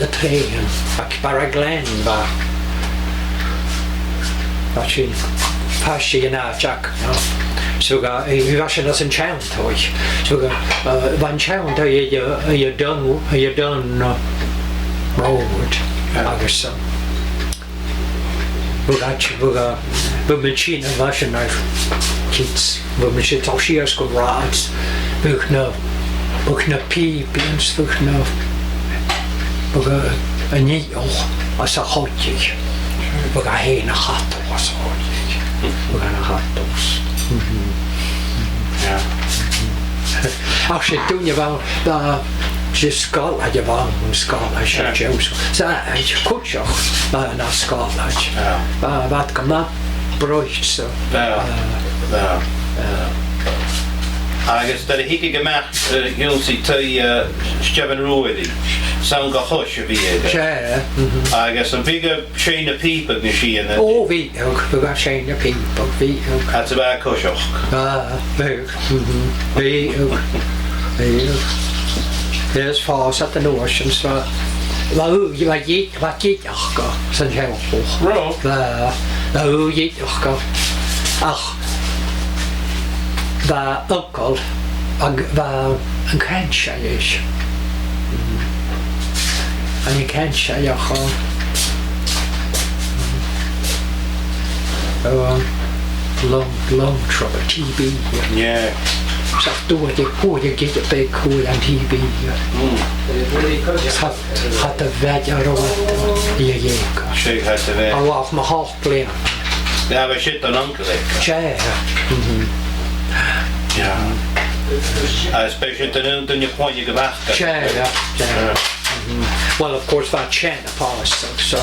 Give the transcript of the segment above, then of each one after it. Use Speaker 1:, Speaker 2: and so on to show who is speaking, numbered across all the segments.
Speaker 1: na tréin ac bara glen fa sin pasti yna Jack so ga I fashion as yn chant hoi so ga van chant I done road agus buga machine yn fashion na kids buga machine talsias go rads buch na beans buch na buga ani as a hotje buga heen a hat as a hotje buga na hatos
Speaker 2: Ja.
Speaker 1: Als je toen je wou je skala je wou een skala je Jones zo je kutje na skala wat kan dat brocht zo
Speaker 2: Agus da hiike gemacht Gilsi te Steven Roedi sound go hush of
Speaker 1: ja
Speaker 2: agus een bigger chain of people machine
Speaker 1: oh wie ook we gaan zijn de people wie ook
Speaker 2: het ba koshok
Speaker 1: wie ook there's fast at the notion so nou je wat je ach go zijn heel hoog nou je ach va onkel va een kansje is en een kansje ja gewoon long trouble TB
Speaker 2: yeah
Speaker 1: zag door je hoe je get bij hoe aan TB had de wet erover je
Speaker 2: shake had de weg
Speaker 1: al af mijn half plan
Speaker 2: ja we shit dan onkel ja especially toen je point je gewacht
Speaker 1: well of course that chain apart so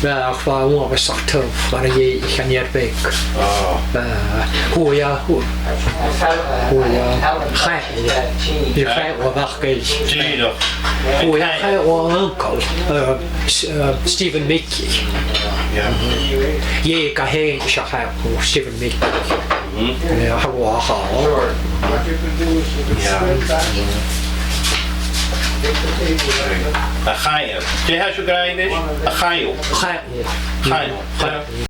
Speaker 1: ja gewoon was toch tof waar je gaan hier weg hoe ja ga je wat wacht is hoe ja ga onkel Stephen Mickey je kan heen Stephen Mickey ja
Speaker 2: a chaio. Do you have your grind? A chaio.
Speaker 1: Chaio.